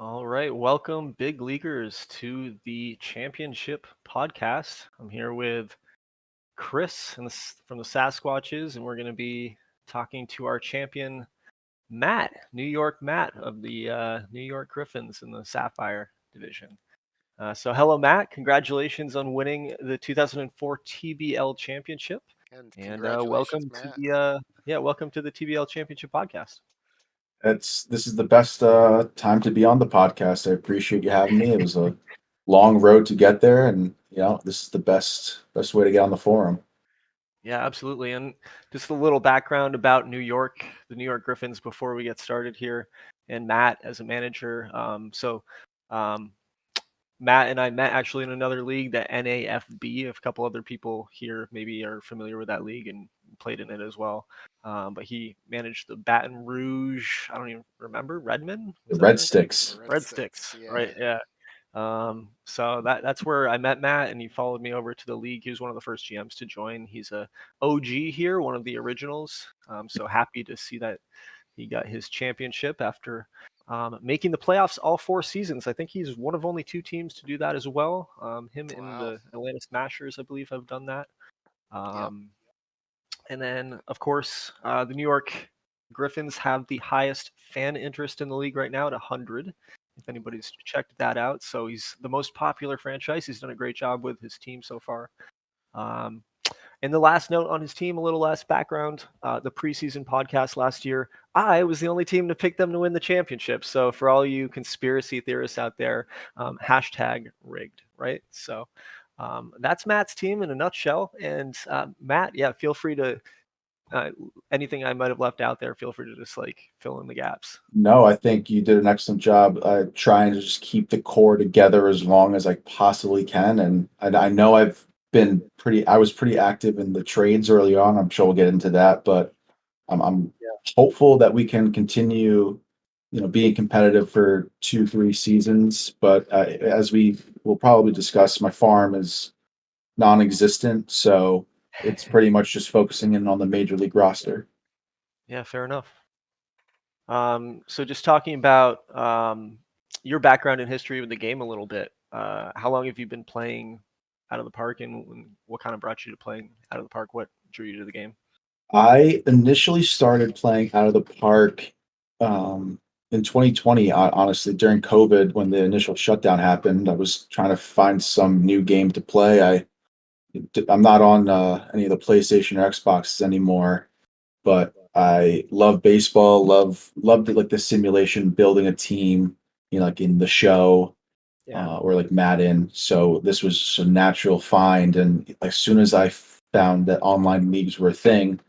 All right, welcome, big leaguers, to the championship podcast. I'm here with Chris from the Sasquatches, and we're going to be talking to our champion, Matt, New York Matt of the New York Griffins in the Sapphire division. So, hello, Matt. Congratulations on winning the 2004 TBL championship, And and congratulations, welcome to Matt. the TBL championship podcast. This is the best time to be on the podcast. I appreciate you having me. It was a long road to get there, and this is the best way to get on the forum. Yeah, absolutely. And just a little background about New York, the New York Griffins, before we get started here, and Matt as a manager. Um, Matt and I met actually in another league, the NAFB. A couple other people here maybe are familiar with that league and played in it as well. But he managed the Baton Rouge. I don't even remember Redmond. The Was that Red it? The Sticks. Red Red Sticks, Sticks, yeah. right? Yeah. So that's where I met Matt, and he followed me over to the league. He was one of the first GMs to join. He's a OG here, one of the originals. So happy to see that he got his championship after making the playoffs all 4 seasons. I think he's one of only 2 teams to do that as well. Him and Wow. the Atlanta Smashers, I believe, have done that. Yep. Um, and then, of course, the New York Griffins have the highest fan interest in the league right now at 100. If anybody's checked that out, so he's the most popular franchise. He's done a great job with his team so far. Um, and the last note on his team, a little less background. The preseason podcast last year, I was the only team to pick them to win the championship. So for all you conspiracy theorists out there, hashtag rigged, right? So that's Matt's team in a nutshell. And Matt, yeah, feel free to uh, anything I might have left out there. Feel free to just like fill in the gaps. No, I think you did an excellent job trying to just keep the core together as long as I possibly can. And I know I was pretty active in the trades early on. I'm sure we'll get into that, but I'm hopeful that we can continue, being competitive for 2, 3 seasons. But as we will probably discuss, my farm is non-existent, so it's pretty much just focusing in on the major league roster. Yeah, fair enough. So just talking about your background in history with the game a little bit. How long have you been playing out of the park, and what kind of brought you to playing out of the park? What drew you to the game? I initially started playing out of the park in 2020, honestly, during COVID when the initial shutdown happened. I was trying to find some new game to play. I'm not on any of the PlayStation or Xboxes anymore, but I love baseball, loved it, like the simulation, building a team, like in the show, Yeah. or like Madden. So this was just a natural find. And as soon as I found that online leagues were a thing,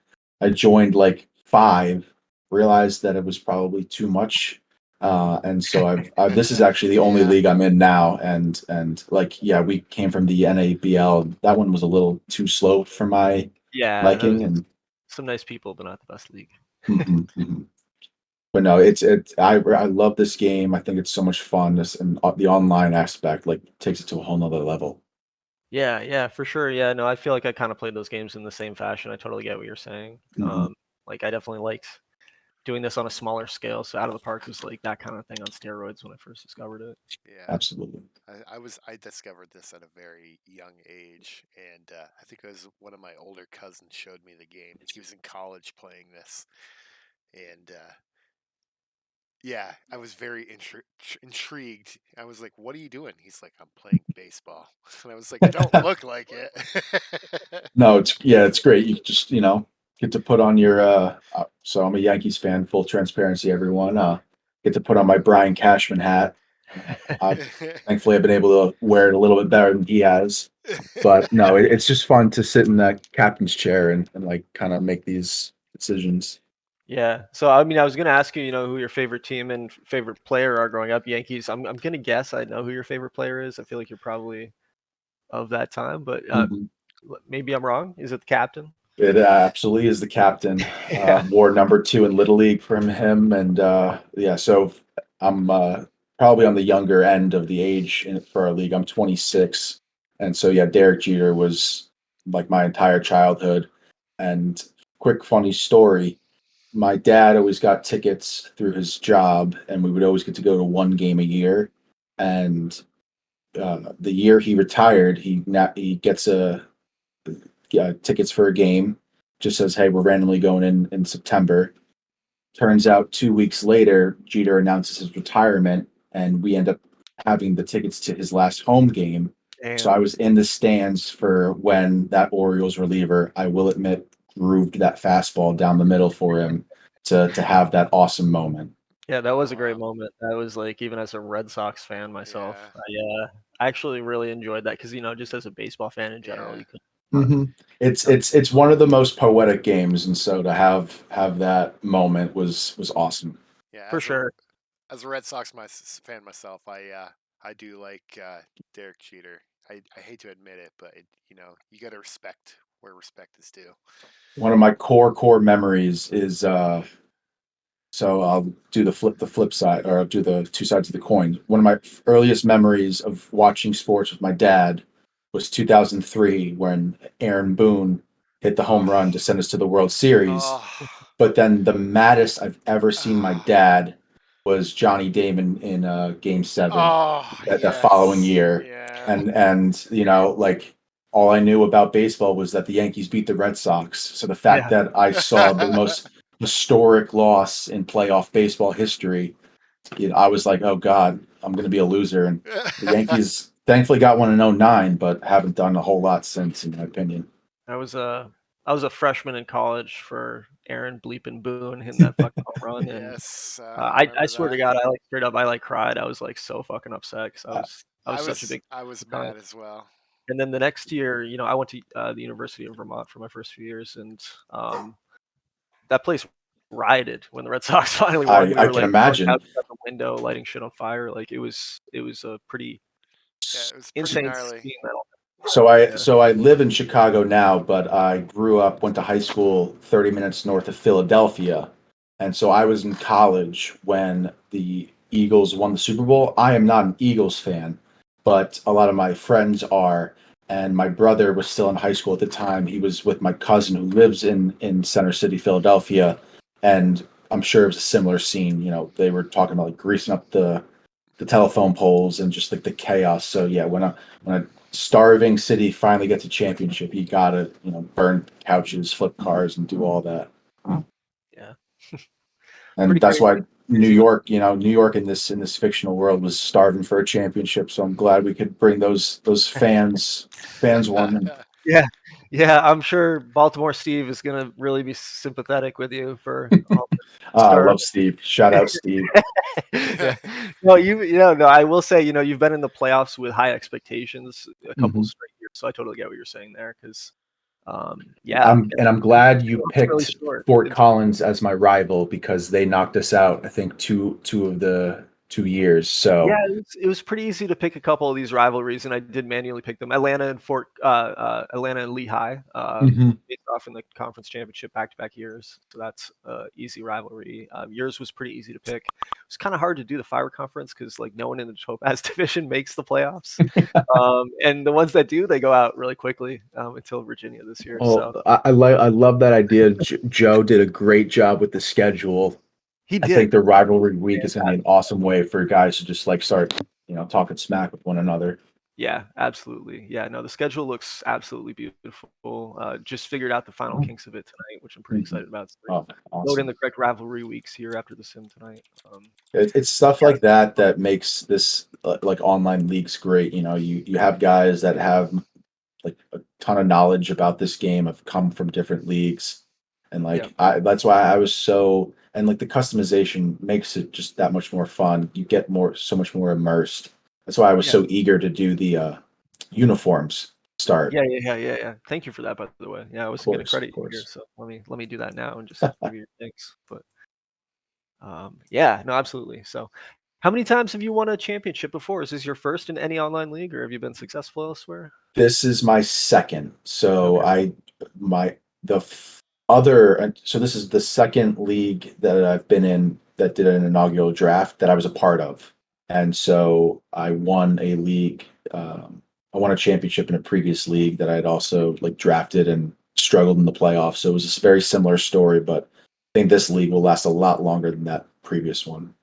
I joined like five, realized that it was probably too much. And so this is actually the only Yeah. league I'm in now. And like, yeah, we came from the NABL. That one was a little too slow for my Yeah, that was liking. And some nice people, but not the best league. mhm, mhm. But no, I love this game. I think it's so much fun. This and the online aspect like takes it to a whole nother level. Yeah, yeah, for sure. Yeah, no, I feel like I kind of played those games in the same fashion. I totally get what you're saying. Mhm. Like I definitely liked doing this on a smaller scale. So out of the park was like that kind of thing on steroids when I first discovered it. Yeah. Absolutely. I discovered this at a very young age, and I think it was one of my older cousins showed me the game. He was in college playing this, and yeah, I was very intrigued. I was like, "What are you doing?" He's like, "I'm playing baseball," and I was like, "You don't look like it." No, it's great. You just, get to put on your so I'm a Yankees fan, full transparency, everyone. Get to put on my Brian Cashman hat. I Thankfully I've been able to wear it a little bit better than he has. But no, it's just fun to sit in that captain's chair and like kind of make these decisions. Yeah. So I mean, I was gonna ask you, who your favorite team and favorite player are growing up. Yankees. I'm gonna guess I know who your favorite player is. I feel like you're probably of that time, but Mhm. maybe I'm wrong. Is it the captain? It absolutely is the captain. Yeah. Wore number 2 in Little League from him, and yeah, so I'm probably on the younger end of the age for our league. I'm 26, and so yeah, Derek Jeter was like my entire childhood. And quick funny story: my dad always got tickets through his job, and we would always get to go to one game a year. And the year he retired, he gets tickets for a game. Just says, "Hey, we're randomly going in September." Turns out 2 weeks later, Jeter announces his retirement, and we end up having the tickets to his last home game. So I Damn. was in the stands for when that Orioles reliever, I will admit, grooved that fastball down the middle for him to have that awesome moment. Yeah, that was a great Wow. moment. That was like, even as a Red Sox fan myself, Yeah. I actually really enjoyed that because just as a baseball fan in general, Yeah. you could. It's one of the most poetic games, and so to have that moment was awesome. Yeah. For sure. As a Red Sox fan myself, I do like Derek Jeter. I hate to admit it, but you got to respect where respect is due. One of my core memories is so I'll do the flip side, or I'll do the two sides of the coin. One of my earliest memories of watching sports with my dad was 2003 when Aaron Boone hit the home run to Oh, send us to the World Series. oh, But then the maddest I've ever seen my oh, dad was Johnny Damon in Game 7 oh, the following yes, year. yeah. And like all I knew about baseball was that the Yankees beat the Red Sox. So the fact Yeah. that I saw the most historic loss in playoff baseball history, I was like, oh God, I'm going to be a loser. And the Yankees thankfully got one in '09, but haven't done a whole lot since, in my opinion. I was a freshman in college for Aaron Bleepin Boone hitting that fucking home run, and Yes, I I remember swear to that. God, I like straight up, I like cried. I was like so fucking upset because Uh, I was such a big I was fan. mad as well. And then the next year, I went to the University of Vermont for my first few years, and that place rioted when the Red Sox finally won. We I were can like throwing imagine. couches out the window, lighting shit on fire. Like it was a pretty Yeah, it was pretty insane gnarly. scene. That Yeah. So I live in Chicago now, but I went to high school 30 minutes north of Philadelphia. And so I was in college when the Eagles won the Super Bowl. I am not an Eagles fan, but a lot of my friends are. And my brother was still in high school at the time. He was with my cousin who lives in Center City, Philadelphia. And I'm sure it was a similar scene. They were talking about like greasing up the telephone poles and just like the chaos. So yeah, when a starving city finally gets a championship, you gotta burn couches, flip cars, and do all that. Yeah. And Pretty that's crazy. why New York in this fictional world was starving for a championship. So I'm glad we could bring those fans warming. Yeah. Yeah, I'm sure Baltimore Steve is gonna really be sympathetic with you for all the I starve. love Steve. Shout out Steve. Yeah. No, no, I will say, you've been in the playoffs with high expectations a couple Mhm. straight years, so I totally get what you're saying there. Because, yeah, I'm glad you it's really picked short. Fort Collins as my rival because they knocked us out, I think, two of the 2 years. Yeah, So it was pretty easy to pick a couple of these rivalries, and I did manually pick them. Atlanta and Lehigh, Mhm. faced off in the conference championship back-to-back years, so that's easy rivalry. Yours was pretty easy to pick. It's kind of hard to do the Fire Conference because like no one in the Topaz division makes the playoffs, and the ones that do, they go out really quickly until Virginia this year. Oh, So I love that idea. Joe did a great job with the schedule. he I think did. the rivalry week is going to be an awesome way for guys to just like start, talking smack with one another. Yeah, absolutely. Yeah, no, the schedule looks absolutely beautiful. Just figured out the final kinks of it tonight, which I'm pretty Mhm. excited about. So we're Oh, loading in awesome. the correct rivalry weeks here after the sim tonight. It's stuff Yeah, like that that makes this like online leagues great. You have guys that have like a ton of knowledge about this game, have come from different leagues, and yeah, that's why I was so, and like the customization makes it just that much more fun. You get so much more immersed. That's why I was yeah, so eager to do the uniforms start. yeah. Thank you for that, by the way. Yeah, I Of wasn't gonna course, credit of you here, course. so let me do that now and just give you your thanks. But yeah, no, absolutely. So, how many times have you won a championship before? Is this your first in any online league, or have you been successful elsewhere? This is my second. So Okay. my the other, so this is the second league that I've been in that did an inaugural draft that I was a part of. And so I won a league. I won a championship in a previous league that I had also like drafted and struggled in the playoffs. So it was a very similar story, but think this league will last a lot longer than that previous one.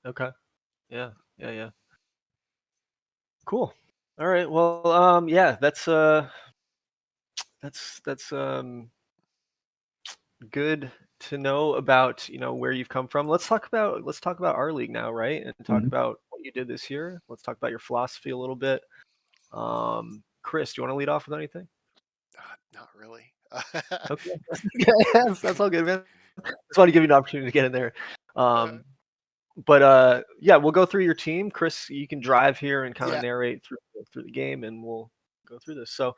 Okay. Yeah. Cool. All right. Well, yeah, that's good to know about, where you've come from. Let's talk about our league now, right? And talk Mhm. about what you did this year. Let's talk about your philosophy a little bit. Chris, do you want to lead off with anything? Not really. Okay. That's all good, man. Just want to give you an opportunity to get in there. Uh, But yeah, we'll go through your team. Chris, you can drive here and kind of yeah. narrate through the game, and we'll go through this. So,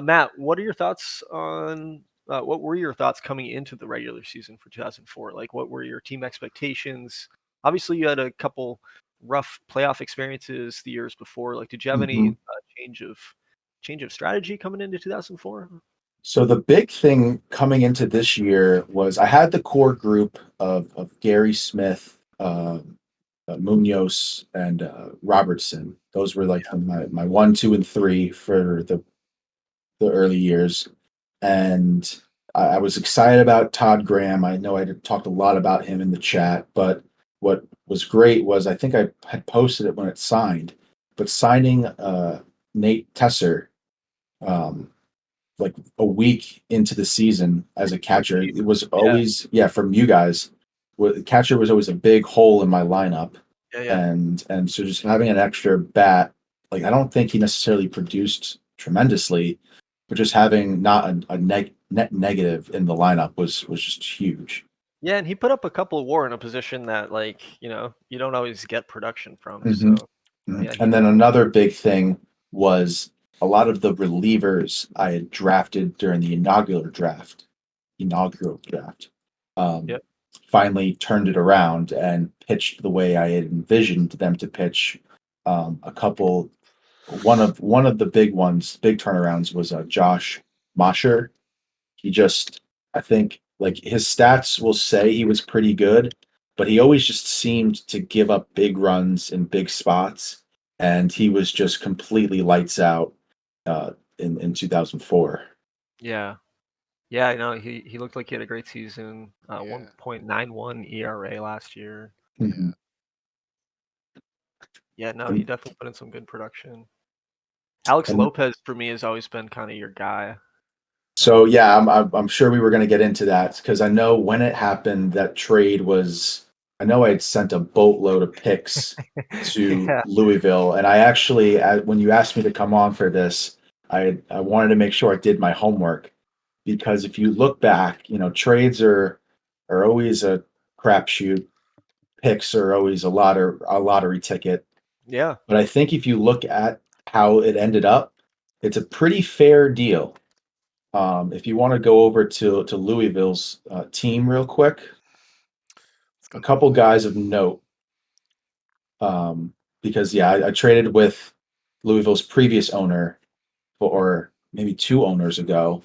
Matt, what are your thoughts on what were your thoughts coming into the regular season for 2004? Like, what were your team expectations? Obviously, you had a couple rough playoff experiences the years before. Like, did you have any Mhm. change of strategy coming into 2004? So the big thing coming into this year was I had the core group of Gary Smith, Munoz, and Robertson. Those were like my 1, 2, and 3 for the early years, and I was excited about Todd Graham. I know I had talked a lot about him in the chat, but what was great was I think I had posted it when it signed, but signing Nate Tesser. Um, like a week into the season as a catcher. It was Yeah, always, yeah, from you guys. Catcher was always a big hole in my lineup, yeah. and so just having an extra bat, like I don't think he necessarily produced tremendously, but just having not net negative in the lineup was just huge. Yeah, and he put up a couple of WAR in a position that, like, you don't always get production from. hmm So, yeah, he And then definitely. another big thing was a lot of the relievers I had drafted during the inaugural draft, um, Yep. finally turned it around and pitched the way I had envisioned them to pitch. A couple, one of the big turnarounds was Josh Mosher. He just, I think, like his stats will say he was pretty good, but he always just seemed to give up big runs in big spots, and he was just completely lights out in 2004. Yeah. Yeah, I know he looked like he had a great season. Yeah. 1.91 ERA last year. Mhm. Yeah, no, he And, definitely put in some good production. Alex and Lopez for me has always been kind of your guy. so yeah, I'm sure we were going to get into that because I know when it happened, that trade was. I know I had sent a boatload of picks to Yeah. Louisville, and I actually, when you asked me to come on for this, I wanted to make sure I did my homework because if you look back, trades are always a crapshoot. Picks are always a lottery ticket. Yeah. But I think if you look at how it ended up, it's a pretty fair deal. If you want to go over to Louisville's team real quick, Let's a go couple Louisville. guys of note, because yeah, I traded with Louisville's previous owner, or maybe 2 owners ago.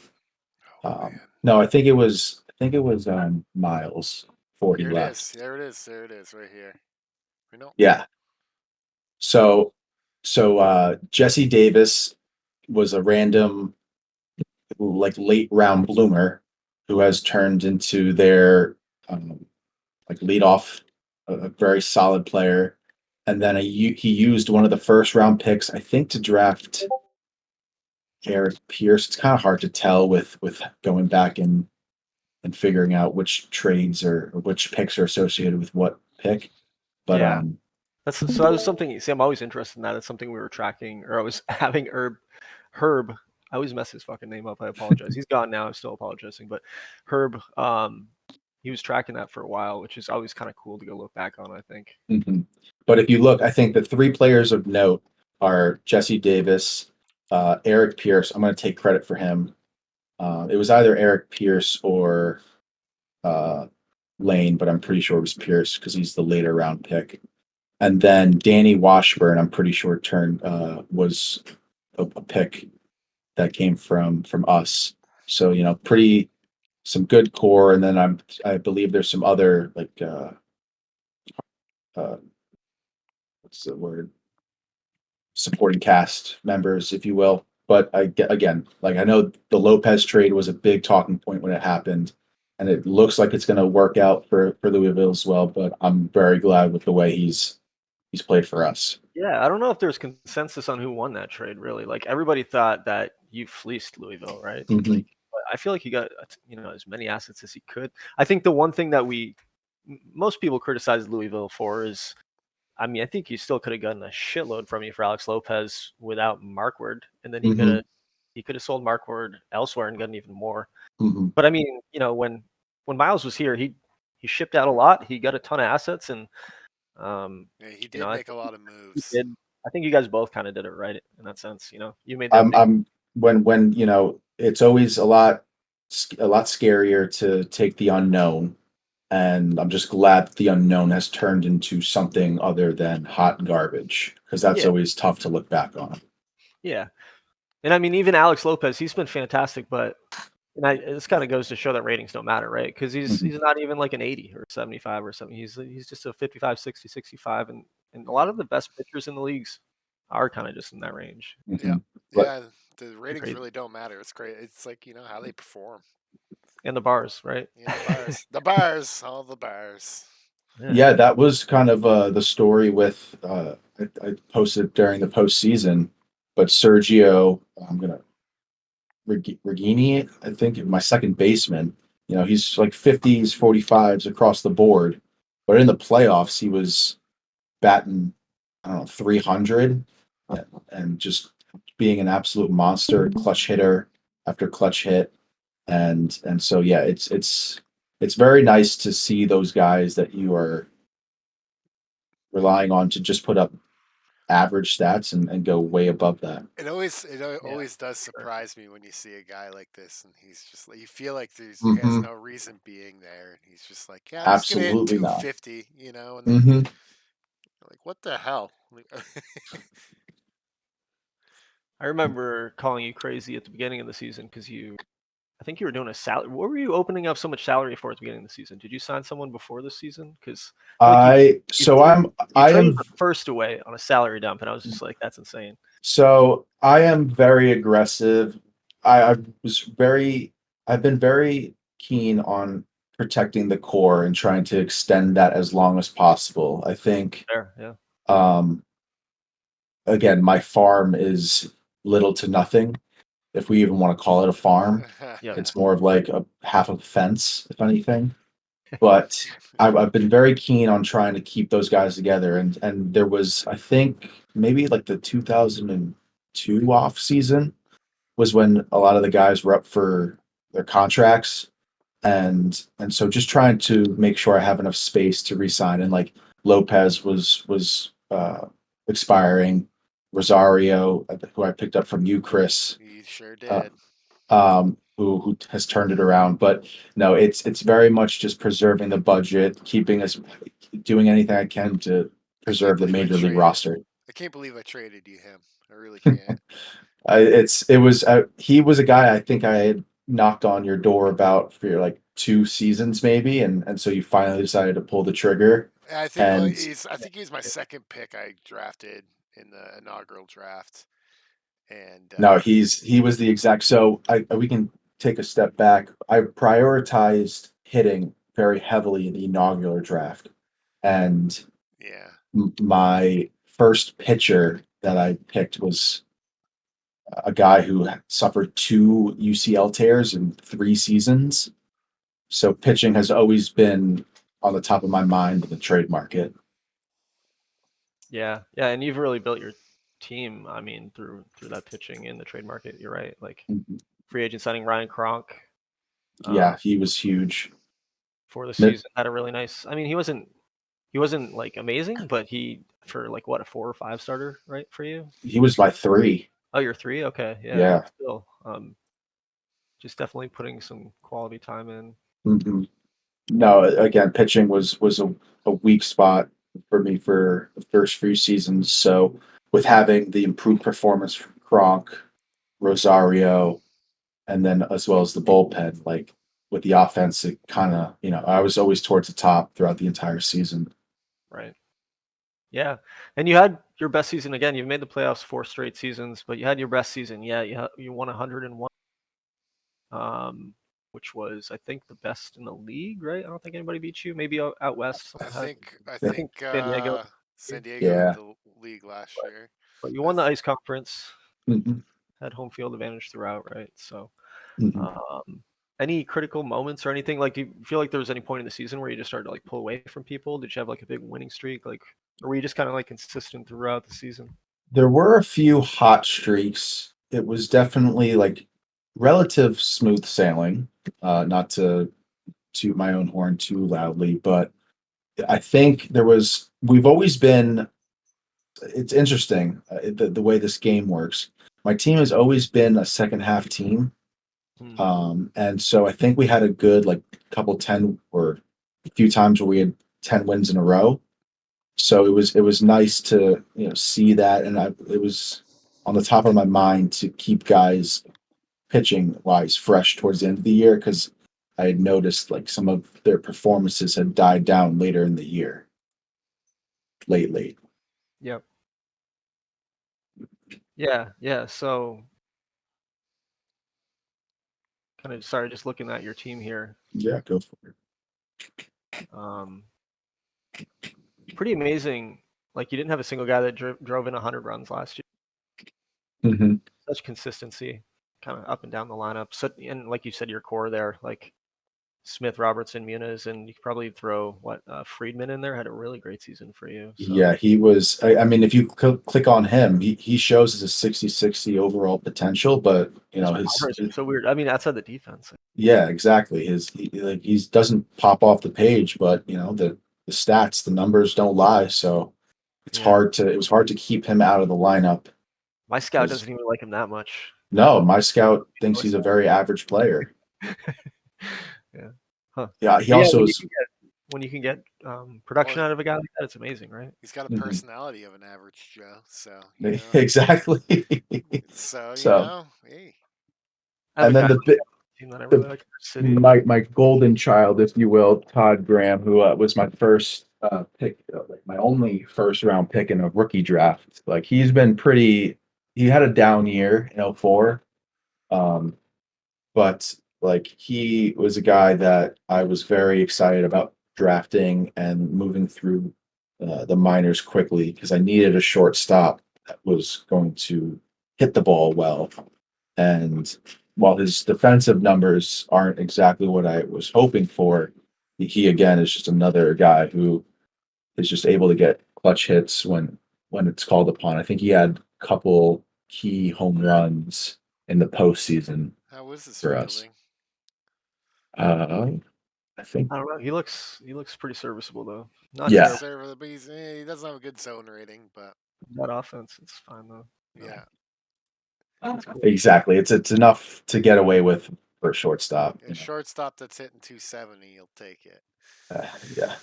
Oh man. No, I think it was Miles before he Here it is. left. There it is. There it is. Right here. We know. Yeah. So Jesse Davis was a random like late round bloomer who has turned into their like leadoff, a very solid player. And then he used one of the first round picks, I think, to draft Eric Pierce. It's kind of hard to tell with going back and figuring out which trades or which picks are associated with what pick. But Yeah. That was something. See, I'm always interested in that. It's something we were tracking, or I was having Herb. I always mess his fucking name up. I apologize. He's gone now. I'm still apologizing, but Herb, he was tracking that for a while, which is always kind of cool to go look back on, I think. mhm. But if you look, I think the 3 players of note are Jesse Davis, Eric Pierce. I'm going to take credit for him. It was either Eric Pierce or uh, Lane, but I'm pretty sure it was Pierce because he's the later round pick. And then Danny Washburn, I'm pretty sure was a pick that came from us. So pretty some good core, and then I believe there's some other like uh, what's the word, supporting cast members, if you will. But again, like I know the Lopez trade was a big talking point when it happened, and it looks like it's going to work out for Louisville as well. But I'm very glad with the way he's played for us. Yeah, I don't know if there's consensus on who won that trade. Really, like everybody thought that you fleeced Louisville, right? Mhm. Like, but I feel like he got as many assets as he could. I think the one thing that most people criticize Louisville for is, I mean, I think you still could have gotten a shitload from you for Alex Lopez without Markward, and then Mhm. he could have sold Markward elsewhere and gotten even more. Mhm. But I mean, when Miles was here, he shipped out a lot. He got a ton of assets, and Yeah, he did I make a think lot of he moves. did. I think you guys both kind of did it right in that sense. You made that big. I'm when it's always a lot scarier to take the unknown, and I'm just glad that the unknown has turned into something other than hot garbage, because that's Yeah, always tough to look back on. yeah. And I mean, even Alex Lopez, he's been fantastic, but this kind of goes to show that ratings don't matter, right? Because he's Mhm. not even like an 80 or 75 or something. He's just a 55, 60, 65, and a lot of the best pitchers in the leagues are kind of just in that range. Yeah, Mhm. But yeah. The ratings Crazy. really don't matter. It's great. It's like how they perform. And the bars, right? Yeah, the bars, all the bars. Yeah. yeah, that was kind of the story with I posted during the postseason, but Sergio, I'm gonna Regini, I think, my second baseman. He's like 50s, 45s across the board, but in the playoffs, he was batting, I don't know, 300, and just being an absolute monster, clutch hitter after clutch hit, and so yeah, it's very nice to see those guys that you are relying on to just put up average stats and go way above that. Yeah. Always does Sure. surprise me when you see a guy like this, and he's just like you feel like he has Hmm. no reason being there, and he's just like, yeah, I'm just gonna hit Absolutely not. 250, and then Hmm. like, what the hell? Like, I remember calling you crazy at the beginning of the season because I think you were doing a salary. What were you opening up so much salary for at the beginning of the season? Did you sign someone before the season? Because I feel like I you so threw you I traded am the first away on a salary dump, and I was just like, that's insane. I am very aggressive. I was very I've been very keen on protecting the core and trying to extend that as long as possible. I think Fair, yeah, um again, my farm is little to nothing, if we even want to call it a farm. yeah, It's more of like a half a fence, if anything. But I've been very keen on trying to keep those guys together, and there was, I think, maybe like the 2002 off season was when a lot of the guys were up for their contracts, and so just trying to make sure I have enough space to resign. And like Lopez was expiring, Rosario, who I picked up from you, Chris, you sure uh, did. who has turned it around. But no, it's very much just preserving the budget, keeping us doing anything I can to I can't preserve the believe I major league traded. roster. I can't believe I traded you him. I really can't. It was he was a guy I think I had knocked on your door about for like 2 seasons maybe, and so you finally decided to pull the trigger. I think And I think he's my second pick I drafted in the inaugural draft, and no, he was the exact. So we can take a step back. I prioritized hitting very heavily in the inaugural draft, and yeah, my first pitcher that I picked was a guy who suffered 2 UCL tears in 3 seasons. So pitching has always been on the top of my mind in the trade market. yeah, yeah. And you've really built your team. I mean, through that pitching in the trade market. You're right. Like Mhm. free agent signing Ryan Kronk uh, Yeah, he was huge. for the Mi- season had a really nice. I mean, he wasn't like amazing, but he for like what, a 4 or 5 starter, right, for you? He was my 3. Oh, you're 3? Okay, yeah, but Yeah. still, just definitely putting some quality time in. Mhm. No, again, pitching was a weak spot for me for the first few seasons. So with having the improved performance from Gronk, Rosario, and then as well as the bullpen, like with the offense, it kind of, I was always towards the top throughout the entire season. Right. Yeah, and you had your best season again. You've made the playoffs 4 straight seasons, but you had your best season. Yeah, you won 101, which was I think the best in the league, right? I don't think anybody beat you. Maybe out west. I Someone had. think I I think think San Diego. San Diego Yeah. had the league last year. But you won the ice conference. Mhm. Had home field advantage throughout, right? So, Mhm. any critical moments or anything? Like, do you feel like there was any point in the season where you just started to like pull away from people? Did you have like a big winning streak? Like, or were you just kind of like consistent throughout the season? There were a few hot streaks. It was definitely like relative smooth sailing. Not to toot my own horn too loudly, but I think we've always been, it's interesting the way this game works. My team has always been a second half team. And so I think we had a good like couple 10 or a few times where we had 10 wins in a row. So it was nice to see that, and it was on the top of my mind to keep guys pitching wise fresh towards the end of the year because I had noticed like some of their performances had died down later in the year, late. Yep. Yeah. So, kind of sorry, just looking at your team here. Yeah, go for it. Pretty amazing. Like, you didn't have a single guy that drove in 100 runs last year. Mm-hmm. Such consistency, kind of up and down the lineup. So, and like you said, your core there, like Smith, Robertson, Muniz, and you could probably throw Friedman in there. Had a really great season for you. So. Yeah, he was. I mean, if you click on him, he shows his 60-60 overall potential, but His so weird. I mean, outside the defense. Yeah, exactly. He doesn't pop off the page, but the stats, the numbers don't lie. So it was hard to keep him out of the lineup. My scout doesn't even like him that much. No, my scout thinks he's a very average player. Yeah. Huh. Yeah, he also is. When you can get production out of a guy like that, it's amazing, right? He's got a personality of an average Joe, so exactly. So hey. And then my golden child, if you will, Todd Graham, who was my first pick, like my only first round pick in a rookie draft. Like he's been he had a down year in 04. But like he was a guy that I was very excited about drafting and moving through the minors quickly because I needed a shortstop that was going to hit the ball well. And while his defensive numbers aren't exactly what I was hoping for, he again is just another guy who is just able to get clutch hits when it's called upon. I think he had a couple key home runs in the postseason. How was his for fielding? I think I don't know. He looks pretty serviceable though. Not serviceable, but he doesn't have a good zone rating, but that offense, it's fine though. Yeah. Exactly. It's enough to get away with for a shortstop. A shortstop that's hitting 270, you'll take it. Yeah.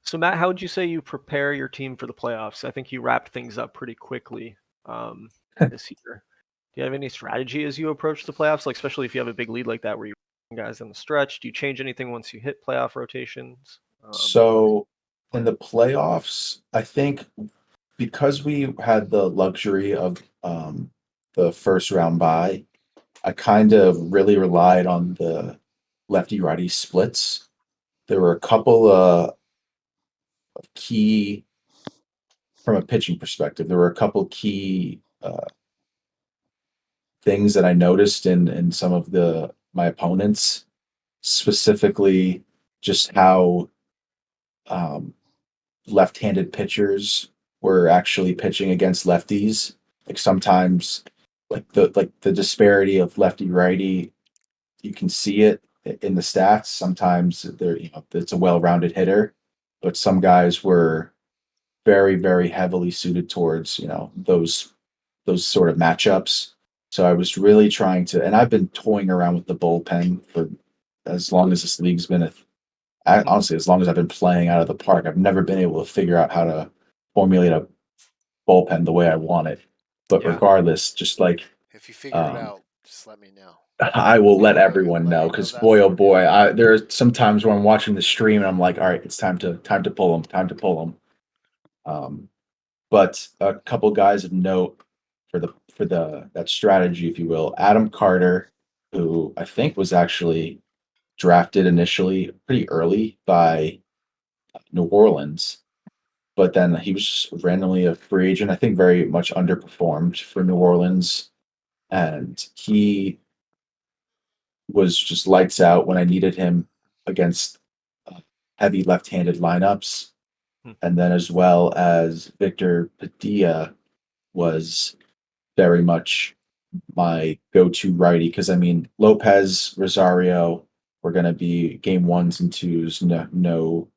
So Matt, how would you say you prepare your team for the playoffs? I think you wrapped things up pretty quickly this year. Do you have any strategy as you approach the playoffs? Like especially if you have a big lead like that where you guys in the stretch, do you change anything once you hit playoff rotations? So in the playoffs, I think because we had the luxury of the first round bye, I kind of really relied on the lefty righty splits. There were a couple of key, from a pitching perspective, there were a couple key things that I noticed in some of my opponents, specifically just how left-handed pitchers were actually pitching against lefties. Like sometimes, like the disparity of lefty righty, you can see it in the stats. Sometimes it's a well-rounded hitter, but some guys were very, very heavily suited towards those sort of matchups. So I was really trying to, and I've been toying around with the bullpen for as long as this league's been honestly, as long as I've been playing out of the park. I've never been able to figure out how to formulate a bullpen the way I want it. But regardless, just like if you figure it out, just let me know. I will let everyone know because boy, oh boy, there are some times when I'm watching the stream and I'm like, all right, it's time to pull them. But a couple guys of note for that strategy, if you will, Adam Carter who I think was actually drafted initially pretty early by New Orleans, but then he was just randomly a free agent. I think very much underperformed for New Orleans, and he was just lights out when I needed him against heavy left-handed lineups, Hmm. and then as well as Victor Padilla was very much my go-to righty because I mean Lopez, Rosario were going to be game ones and twos. No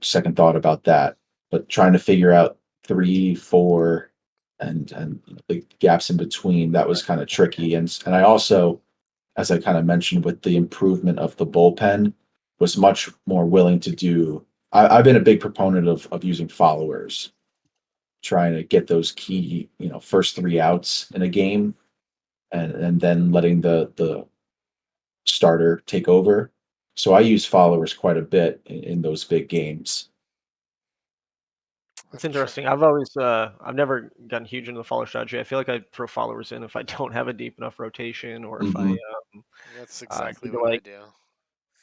second thought about that. But trying to figure out 3, 4, and the gaps in between, that was kind of tricky. And I also, as I kind of mentioned, with the improvement of the bullpen, was much more willing to do. I've been a big proponent of using followers, trying to get those key, first 3 outs in a game, and then letting the starter take over. So I use followers quite a bit in those big games. It's interesting. I've never gotten huge into the follower strategy. I feel like I throw followers in if I don't have a deep enough rotation, or if I Mhm. That's exactly need to what I do.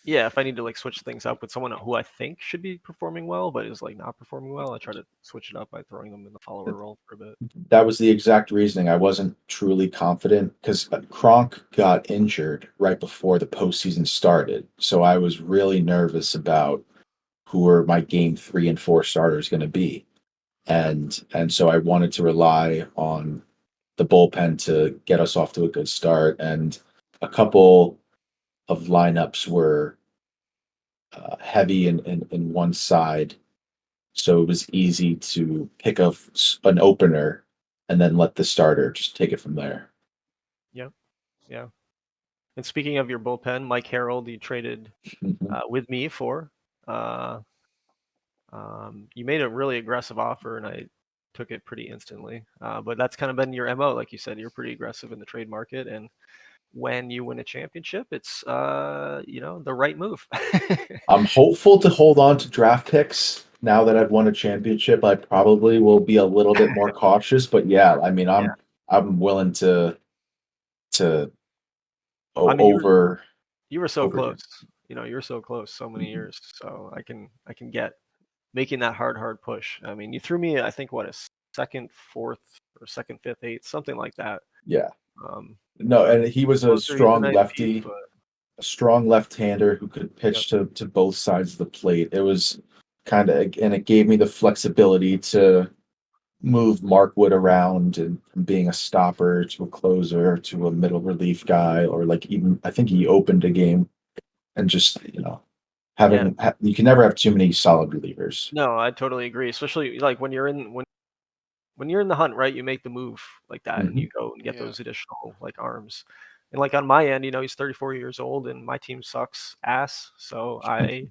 if I need to like switch things up with someone who I think should be performing well, but is like not performing well, I try to switch it up by throwing them in the follower role for a bit. That was the exact reasoning. I wasn't truly confident because Kronk got injured right before the postseason started. So I was really nervous about who were my game 3 and 4 starters going to be. And so I wanted to rely on the bullpen to get us off to a good start. And a couple of lineups were heavy in one side, so it was easy to pick up an opener and then let the starter just take it from there. Yeah, yeah. And speaking of your bullpen, Mike Harold, you traded Mhm. with me for. Uh, you made a really aggressive offer, and I took it pretty instantly. But that's kind of been your MO, like you said. You're pretty aggressive in the trade market, and when you win a championship, it's the right move. I'm hopeful to hold on to draft picks now that I've won a championship. I probably will be a little bit more cautious, but yeah, I mean, Yeah, I'm willing to I mean over you were so overdo. close. You were so close so many years. So I can get making that hard push. I mean, you threw me, I think, what, a second, fourth, or second, fifth, eighth, something like that. Yeah, no, For and he was a closer, he's a strong nice piece, lefty, but a strong left-hander who could yep, pitch to both sides of the plate. It was kind of, and it gave me the flexibility to move Mark Wood around and from being a stopper to a closer to a middle relief guy, or like even I think he opened a game and just yeah. you can never have too many solid relievers. No, I totally agree. Especially like when you're in the hunt, right? You make the move like that, and Mhm. you go and get Yeah. those additional like arms. And like on my end, he's 34 years old, and my team sucks ass, so I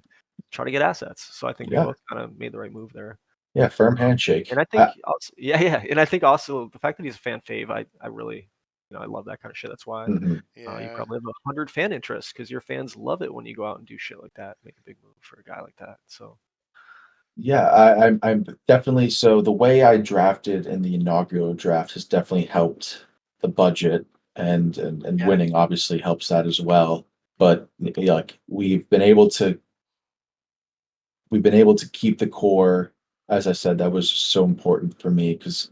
try to get assets. So I think we Yeah, both kind of made the right move there. yeah, firm And handshake. I think also, yeah, and I think also the fact that he's a fan fave, I really, I love that kind of shit. That's why Mhm. you Yeah. probably have 100 fan interest because your fans love it when you go out and do shit like that, make a big move for a guy like that. So Yeah, I'm definitely so the way I drafted in the inaugural draft has definitely helped the budget and yeah, winning obviously helps that as well. But yeah, like we've been able to keep the core. As I said, that was so important for me because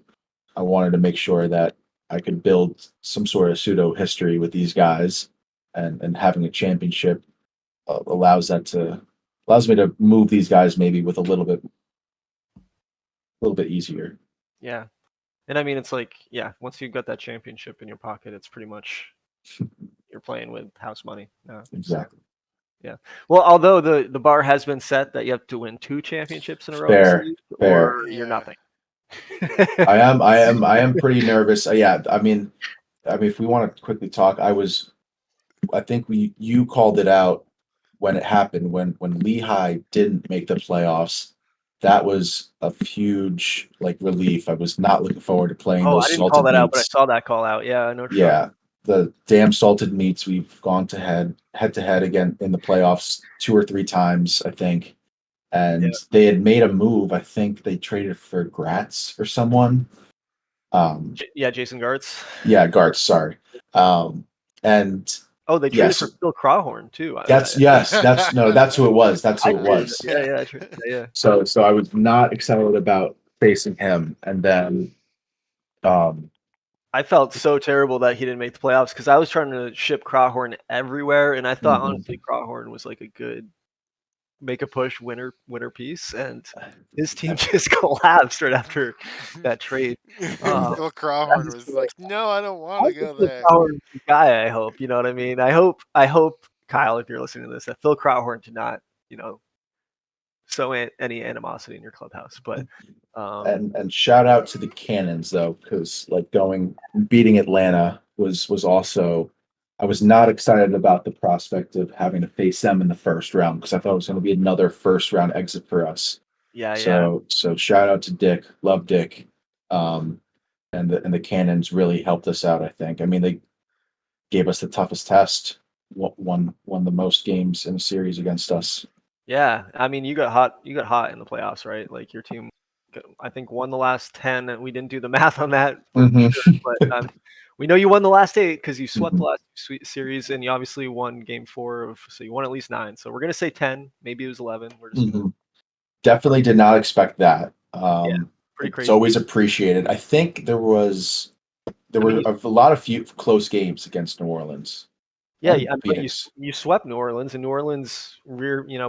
I wanted to make sure that I could build some sort of pseudo history with these guys, and having a championship allows me to move these guys maybe with a little bit easier. yeah. And I mean, it's like, yeah, once you've got that championship in your pocket, it's pretty much you're playing with house money. Yeah. So Exactly. yeah. Well, although the bar has been set that you have to win 2 championships in a row in this Fair, league, fair. or you're Yeah. nothing. I am pretty nervous. Yeah, I mean, if we want to quickly talk, I think you called it out when it happened when Lehigh didn't make the playoffs. That was a huge like relief. I was not looking forward to playing Oh, I those didn't call salted that out, but I meats. saw that call out. Yeah, I know what you're talking Yeah, the damn salted meats. We've gone to head to head again in the playoffs 2 or 3 times, I think. about. And they had made a move. I think they traded for Gratz or someone. Um, Yeah, Jason Gartz. yeah, Gartz, sorry. Um, And Oh, they traded yes, for Phil Crawhorn too. that's who it was. That's who it was. Yeah. So I was not excited about facing him, and then I felt so terrible that he didn't make the playoffs because I was trying to ship Crawhorn everywhere, and I thought honestly Crawhorn was like a good make a push winner piece, and his team just collapsed right after that trade. Phil Crawhorn was like, "No, I don't want to go there." Crawhorn's the guy. I hope you know what I mean. I hope Kyle, if you're listening to this, that Phil Crawhorn did not sow any animosity in your clubhouse. But and shout out to the Cannons though, because like beating Atlanta was also. I was not excited about the prospect of having to face them in the first round because I thought it was going to be another first round exit for us. yeah. So shout out to Dick, love Dick, and the Cannons really helped us out. I think. I mean, they gave us the toughest test, won the most games in a series against us. Yeah, I mean, you got hot in the playoffs, right? Like your team, I think, won the last 10, and we didn't do the math on that for sure, but we know you won the last 8 because you swept the last series, and you obviously won Game 4 so you won at least 9. So we're gonna say 10, maybe it was 11. We're just definitely did not expect that. pretty It's crazy. always appreciated. I think there were a lot of few close games against New Orleans. Yeah, but you swept New Orleans, and New Orleans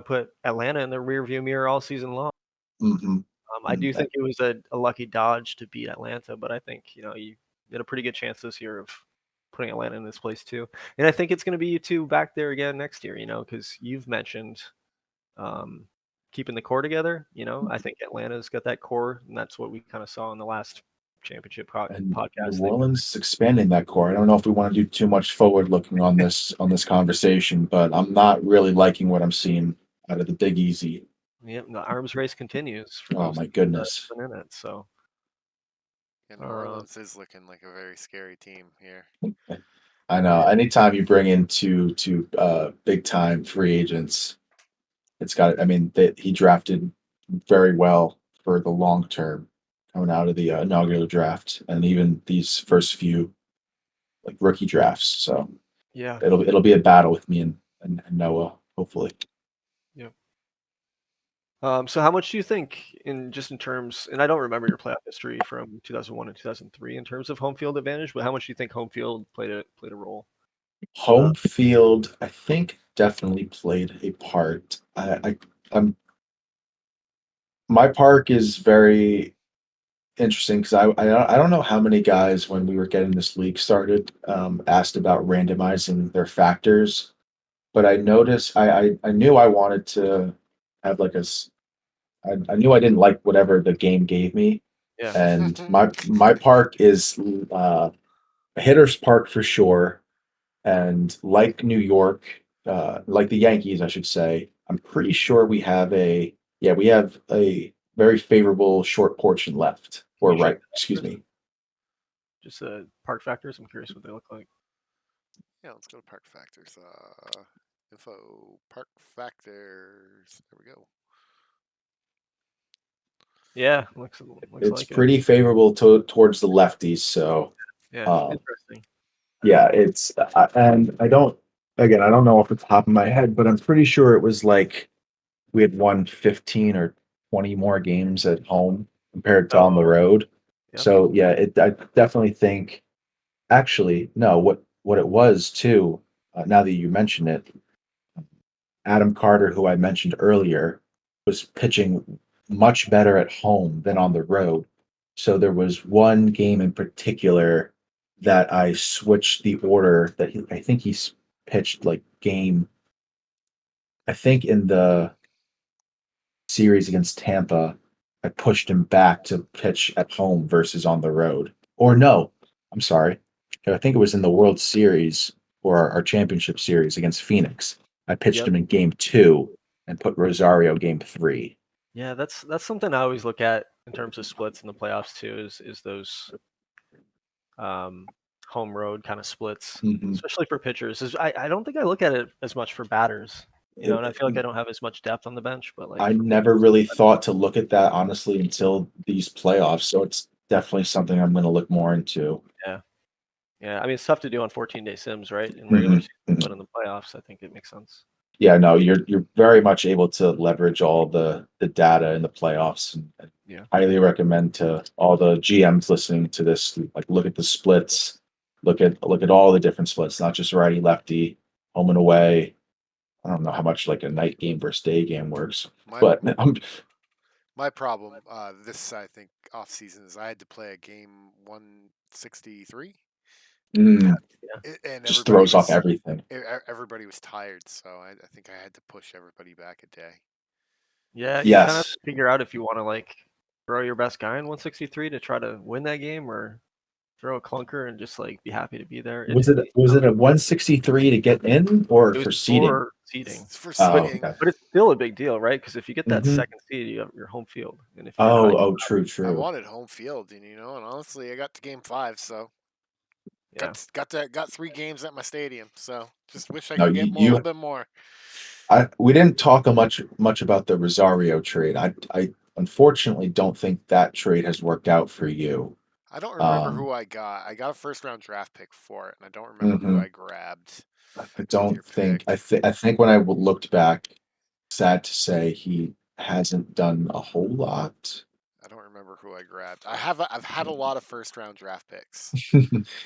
put Atlanta in the rearview mirror all season long. I do think it was a lucky dodge to beat Atlanta, but I think you had a pretty good chance this year of putting Atlanta in this place too. And I think it's going to be you two back there again next year, because you've mentioned keeping the core together. I think Atlanta's got that core, and that's what we kind of saw in the last championship podcast. New Orleans is expanding that core. I don't know if we want to do too much forward looking on this conversation, but I'm not really liking what I'm seeing out of the Big Easy. Yep, the arms race continues. Oh my goodness! In it, so. New Orleans is looking like a very scary team here. I know. Anytime you bring in two big time free agents, it's got. I mean, he drafted very well for the long term coming out of the inaugural draft, and even these first few like rookie drafts. So yeah, it'll be a battle with me and Noah, hopefully. Yeah. So how much do you think in terms, and I don't remember your playoff history from 2001 and 2003 in terms of home field advantage, but how much do you think home field played a role? Home field, I think, definitely played a part. I'm my park is very interesting because I don't know how many guys when we were getting this league started asked about randomizing their factors, but I noticed I knew I wanted to have I knew I didn't like whatever the game gave me, Yeah. and my park is a hitter's park for sure, and like New York, like the Yankees, I should say, I'm pretty sure we have a very favorable short portion left or right. Excuse me. Just park factors. I'm curious what they look like. Yeah, let's go to park factors. Info park factors. There we go. Yeah, It's like pretty favorable towards the lefties. So yeah, interesting. Yeah, it's and I don't know off the top of my head, but I'm pretty sure it was like we had won 15 or 20 more games at home compared to on the road. Yep. So yeah, I definitely think actually no, what it was too, now that you mention it, Adam Carter, who I mentioned earlier, was pitching much better at home than on the road. So there was one game in particular that I switched the order that I think he's pitched like I think in the series against Tampa, I pushed him back to pitch at home versus on the road. Or no, I'm sorry. I think it was in the World Series or our championship series against Phoenix. I pitched him in game 2 and put Rosario game 3. Yeah, that's something I always look at in terms of splits in the playoffs too. Is those home road kind of splits, especially for pitchers. I don't think I look at it as much for batters. And I feel like I don't have as much depth on the bench. But like I never really thought to look at that honestly until these playoffs. So it's definitely something I'm going to look more into. Yeah. Yeah, I mean, it's tough to do on 14-day sims, right? In regular Mhm, season, mhm. but in the playoffs, I think it makes sense. Yeah, no, you're very much able to leverage all the data in the playoffs, and Yeah. highly recommend to all the GMs listening to this, like look at the splits, look at all the different splits, not just righty lefty, home and away. I don't know how much like a night game versus day game works, My but my problem this I think off season is I had to play a game 163, mm, and just throws off everybody was tired, so I think I had to push everybody back a day. Yeah, you kind of have Yes. to figure out if you want to like throw your best guy in 163 to try to win that game, or throw a clunker and just like be happy to be there. Was it a 163 to get in or It was for seeding? for seeding, For Oh, seeding, okay. but it's still a big deal, right? Because if you get that Hmm. second seed, you have your home field, and if you're not, True, I true. wanted home field, and and honestly, I got to game 5, so yeah, got 3 games at my stadium. So just wish I No, could get a little bit more. we didn't talk much about the Rosario trade. I unfortunately don't think that trade has worked out for you. I don't remember Um, who I got. I got a first round draft pick for it, and I don't remember who mhm. I grabbed I with your don't think pick. I think when I looked back, sad to say he hasn't done a whole lot. I don't remember who I grabbed. I've had a lot of first round draft picks.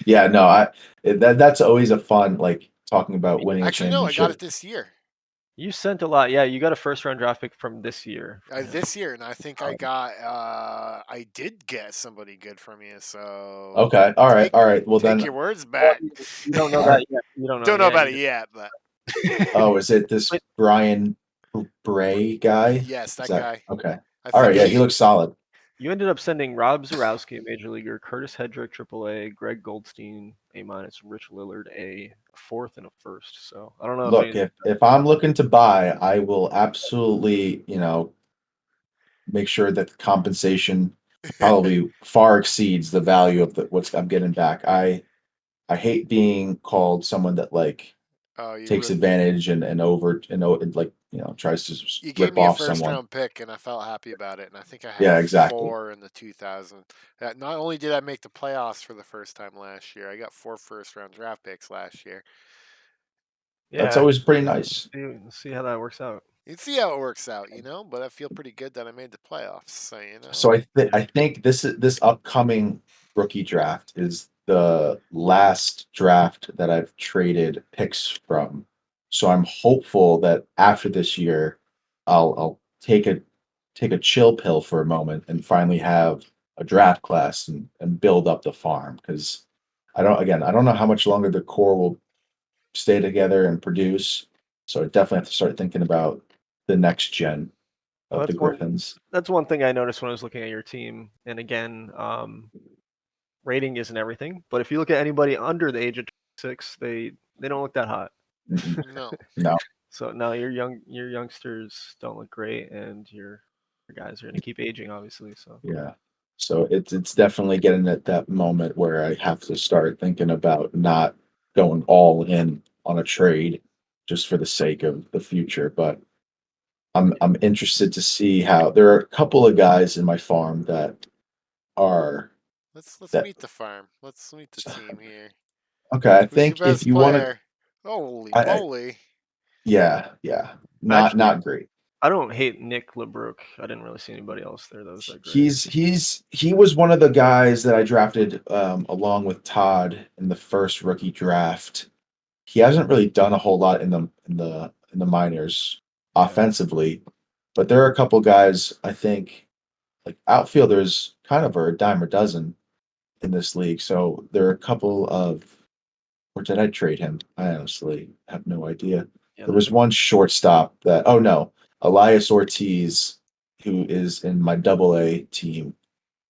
Yeah, no, that's always a fun like talking about winning a Actually, no, I got it championship. this year. you sent a lot. Yeah, you got a first round draft pick from this year from him. This year, and I think I got. I did get somebody good from you. So Okay, all right. Well take then, your words Well, back. you don't know all right. that yet. You don't know Don't know yet. about it yet, but Oh, is it this But Brian Bray guy? yes, Is that that guy. okay? I All right, think yeah, he he. looks solid. you ended up sending Rob Zarowski, a major leaguer, Curtis Hedrick, AAA, Greg Goldstein, A minus, Rich Lillard, a fourth and a first. So I don't know if Look, any. if I'm looking to buy, I will absolutely, make sure that the compensation probably far exceeds the value of what I'm getting back. I hate being called someone that like Oh, you takes really. advantage and like tries to just You gave rip me a off first someone. round pick, and I felt happy about it. And I think I had Yeah, exactly. 4 in the 2000. Not only did I make the playoffs for the first time last year, I got 4 first round draft picks last year. That's Yeah, always pretty nice. see how that works out. You see how it works out, but I feel pretty good that I made the playoffs. So So I think this upcoming rookie draft is the last draft that I've traded picks from. So I'm hopeful that after this year, I'll take a chill pill for a moment and finally have a draft class and build up the farm because I don't know how much longer the core will stay together and produce. So I definitely have to start thinking about the next gen Well, of the Griffins. that's one thing I noticed when I was looking at your team. And again, rating isn't everything, but if you look at anybody under the age of 26, they don't look that hot. Mm-mm. no, No. So no, your youngsters don't look great, and your guys are going to keep aging, obviously. So Yeah. So it's definitely getting at that moment where I have to start thinking about not going all in on a trade just for the sake of the future. But I'm interested to see how there are a couple of guys in my farm that are let's that meet the farm. Let's meet the team here. okay. I Who's your think if best you want to, player? Holy I moly! yeah, actually, not great. I don't hate Nick LeBrook. I didn't really see anybody else there that was that great. He was one of the guys that I drafted along with Todd in the first rookie draft. He hasn't really done a whole lot in the minors Yeah, offensively, but there are a couple guys I think like outfielders kind of are a dime a dozen in this league. So there are a couple of or did I trade him? I honestly have no idea. yeah, There there's was a one shortstop that oh no, Elias Ortiz, who is in my double A team.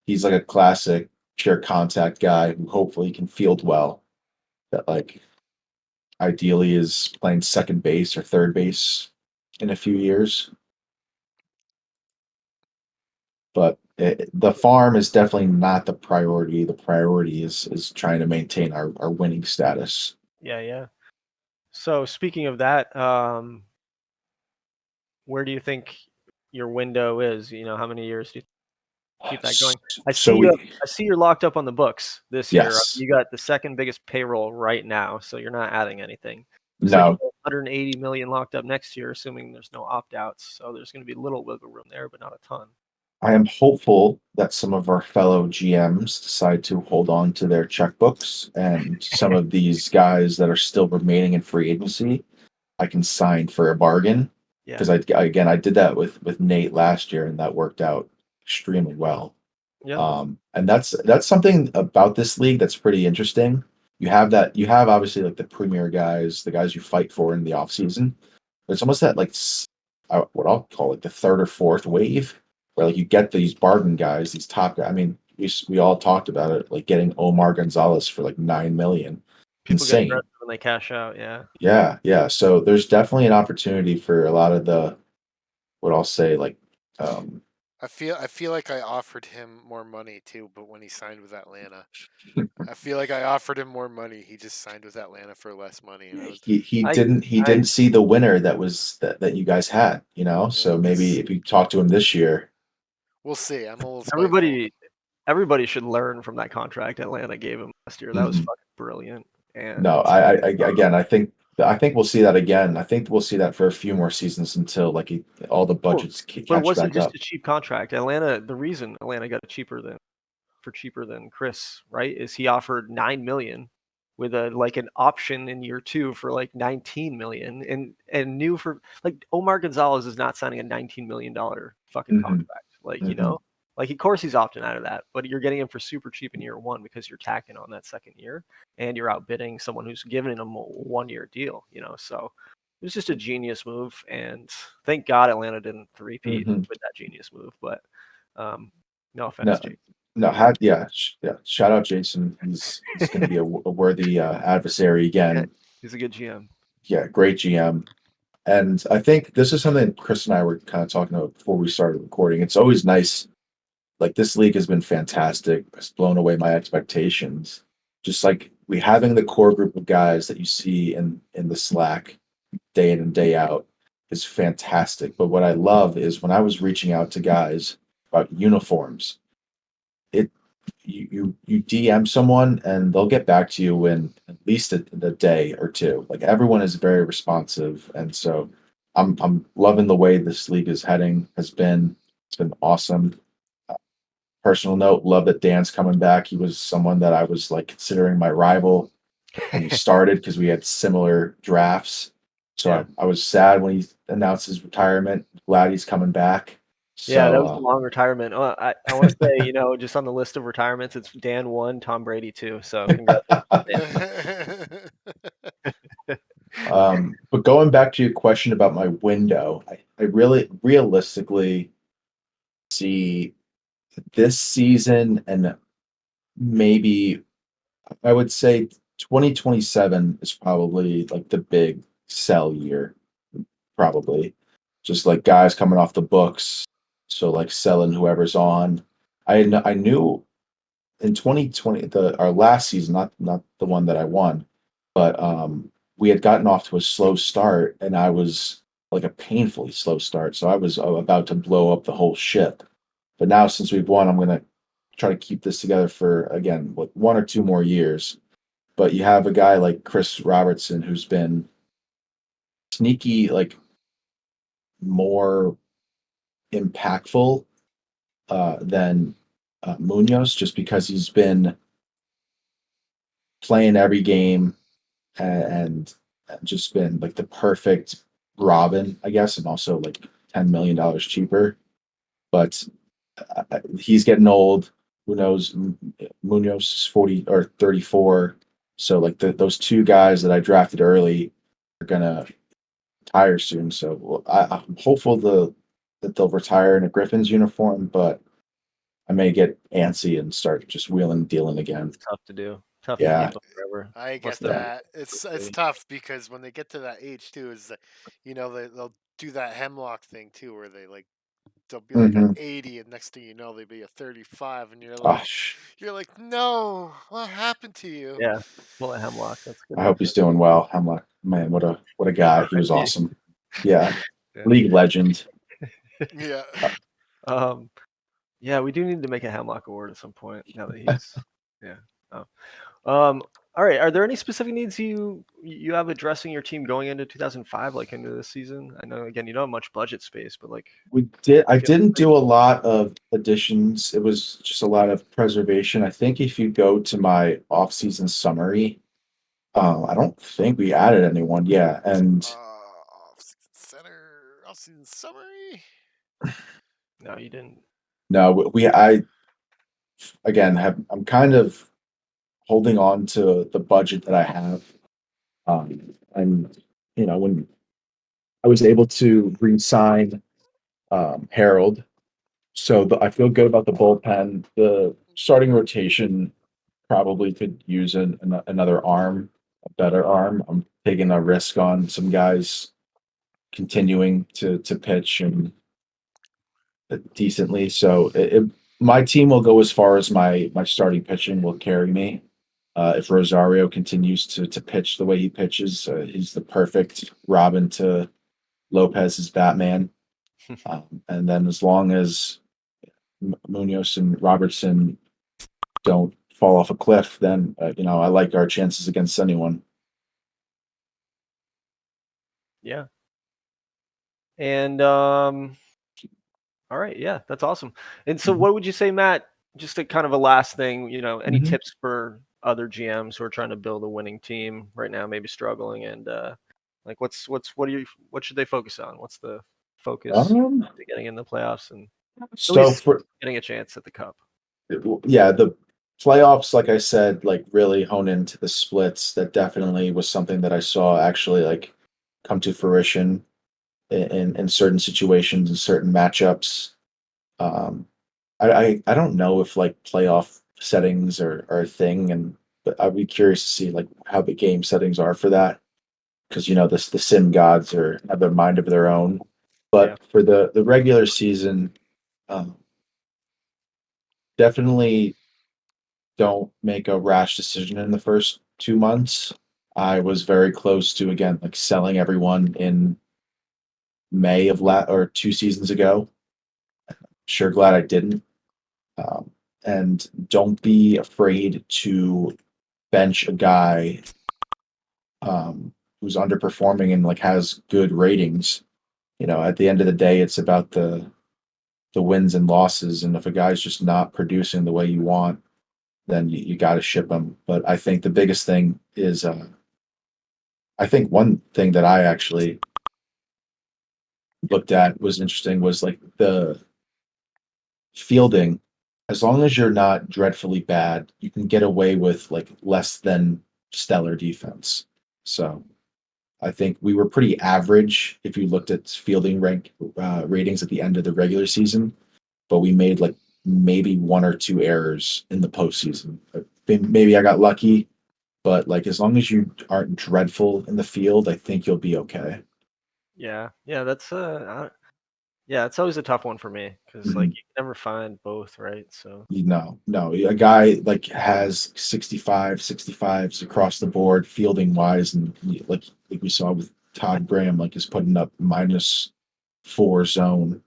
He's like a classic pure contact guy who hopefully can field well. That like ideally is playing second base or third base in a few years. But the farm is definitely not the priority. The priority is trying to maintain our winning status. yeah. So speaking of that, where do you think your window is? How many years do you keep that going. So we, I see you're locked up on the books this year. yes, You got the second biggest payroll right now, so you're not adding anything. Looks like no, you got 180 million locked up next year, assuming there's no opt-outs. So there's going to be little wiggle room there, but not a ton. I am hopeful that some of our fellow GMs decide to hold on to their checkbooks and some of these guys that are still remaining in free agency, I can sign for a bargain. Yeah. Because I did that with Nate last year and that worked out extremely well. Yeah. And that's something about this league that's pretty interesting. You have obviously like the premier guys, the guys you fight for in the off season. But it's almost that like what I'll call like the third or fourth wave where like you get these bargain guys, these top guys. I mean, we all talked about it, like getting Omar Gonzalez for like 9 million. People get Insane. aggressive when they cash out. Yeah. Yeah. So there's definitely an opportunity for a lot of the what I'll say like I feel like I offered him more money too, but when he signed with Atlanta, I feel like I offered him more money. He just signed with Atlanta for less money, and he I- didn't see the winner that you guys had, you know. So maybe if you talk to him this year, we'll see. I'm a little spiteful. Everybody should learn from that contract Atlanta gave him last year. That was Mhm. fucking brilliant. And no, again, I think we'll see that again. I think we'll see that for a few more seasons until like all the budgets but it catch wasn't back just up. a cheap contract. Atlanta, the reason Atlanta got it cheaper than Chris, right, is he offered 9 million with an option in year 2 for like 19 million and new for like Omar Gonzalez is not signing a 19 million dollar fucking Mhm. contract. Like, you know, like of course he's opting out of that, but you're getting him for super cheap in year 1 because you're tacking on that second year and you're outbidding someone who's giving him a 1-year deal, you know. So it was just a genius move, and thank God Atlanta didn't three-peat with that genius move. But no offense, Jake. No, shout out Jason. He's going to be a worthy adversary again. Yeah, he's a good GM. Yeah, great GM. And I think this is something Chris and I were kind of talking about before we started recording. It's always nice. Like this league has been fantastic. It's blown away my expectations. Just like we having the core group of guys that you see in the Slack day in and day out is fantastic. But what I love is when I was reaching out to guys about uniforms, you DM someone and they'll get back to you in at least a day or two. Like everyone is very responsive, and so I'm loving the way this league is heading. It's been awesome. Personal note, love that Dan's coming back. He was someone that I was like considering my rival when we started because we had similar drafts. So Yeah. I was sad when he announced his retirement. Glad he's coming back. Yeah, that So was a long retirement. I want to say, you know, just on the list of retirements, it's Dan 1, Tom Brady 2. So congratulations. but going back to your question about my window, I really realistically see this season and maybe I would say 2027 is probably like the big sell year, probably. Just like guys coming off the books, so like selling whoever's on. I knew in 2020 our last season, not the one that I won, but we had gotten off to a slow start and I was like a painfully slow start. So I was about to blow up the whole ship. But now since we've won, I'm gonna try to keep this together for again like 1 or 2 more years. But you have a guy like Chris Robertson who's been sneaky, like more impactful than Munoz, just because he's been playing every game and just been like the perfect Robin, I guess, and also like $10 million cheaper. But he's getting old. Who knows? Munoz is 40 or 34. So like those 2 guys that I drafted early are gonna retire soon. So I'm hopeful that they'll retire in a Griffins uniform, but I may get antsy and start just wheeling and dealing again. It's tough to do. Tough Yeah. to keep up forever. I Plus get the- that. It's tough because when they get to that age too, is that you know they'll do that hemlock thing too, where they'll be like an 80, and next thing you know they'll be a 35, and you're like, no, what happened to you? Yeah, well, Hemlock. That's good. I hope he's doing well. I'm like, man, what a guy. He was awesome. Yeah. League legend. Yeah. Yeah, we do need to make a Hemlock Award at some point. Now that he's, yeah. Oh. All right. Are there any specific needs you have addressing your team going into 2005, like into this season? I know again you don't have much budget space, but like I feel didn't like do a lot of additions. It was just a lot of preservation. I think if you go to my off-season summary, I don't think we added anyone. Yeah, and Off-season center, off-season summary. no, you didn't. no, I again I'm kind of holding on to the budget that I have. And when I was able to re-sign Harold, so I feel good about the bullpen. The starting rotation probably could use another arm, a better arm. I'm taking a risk on some guys continuing to pitch and decently. So my team will go as far as my starting pitching will carry me. If Rosario continues to pitch the way he pitches, he's the perfect Robin to Lopez's Batman. And then as long as Munoz and Robertson don't fall off a cliff, then I like our chances against anyone. Yeah. And all right, yeah, that's awesome. And so, what would you say, Matt? Just a kind of a last thing, any Mhm. tips for other GMs who are trying to build a winning team right now, maybe struggling, and like what should they focus on? What's the focus Um, to getting in the playoffs and at so least for getting a chance at the cup? yeah, the playoffs, like I said, like really hone into the splits. That definitely was something that I saw actually like come to fruition in certain situations and certain matchups. Um, I don't know if like playoff settings are a thing, but I'd be curious to see like how the game settings are for that because the sim gods have their mind of their own. Yeah, But for the regular season, um, definitely don't make a rash decision in the first 2 months. I was very close to again like selling everyone in May of or 2 seasons ago. Sure glad I didn't. Um, and don't be afraid to bench a guy who's underperforming and like has good ratings. At the end of the day, it's about the wins and losses. And if a guy's just not producing the way you want, then you got to ship him. But I think the biggest thing is, I think one thing that I actually looked at was interesting was like the fielding. As long as you're not dreadfully bad, you can get away with like less than stellar defense. So I think we were pretty average if you looked at fielding ratings at the end of the regular season, but we made like maybe one or two errors in the postseason. Maybe I got lucky, but like as long as you aren't dreadful in the field, I think you'll be okay. yeah. That's yeah, it's always a tough one for me because like Mhm. you can never find both, right? So No, a guy like has 65s across the board fielding wise, and like we saw with Todd Graham, like is putting up -4 zone.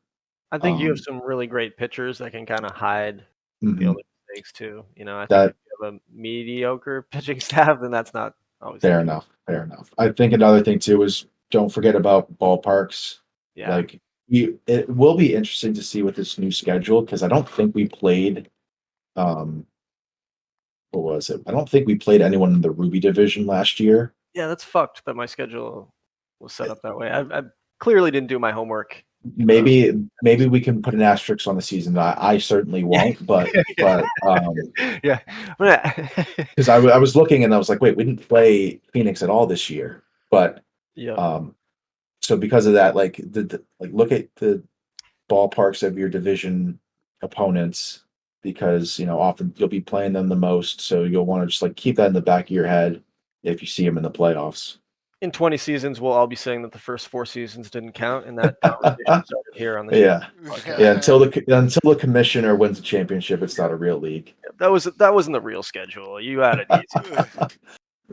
I think you have Um, some really great pitchers that can kind of hide the mhm. other mistakes too. I think if That you have a mediocre pitching staff, then that's not always the fair case. enough, fair enough. I think another thing too is don't forget about ballparks. Yeah. Like it will be interesting to see with this new schedule because I don't think we played. Um, what was it? I don't think we played anyone in the Ruby division last year. Yeah, that's fucked that my schedule was set up that way. I clearly didn't do my homework. Uh, Maybe we can put an asterisk on the season. I certainly yeah. won't, but Yeah. because I was looking and I was like, wait, we didn't play Phoenix at all this year. But Yeah. um, so because of that, like like look at the ballparks of your division opponents because often you'll be playing them the most, so you'll want to just like keep that in the back of your head if you see them in the playoffs. In 20 seasons, we'll all be saying that the first 4 seasons didn't count, and that conversation started here on the Yeah, podcast. yeah. Until the commissioner wins the championship, it's not a real league. That wasn't the real schedule. You had it easy.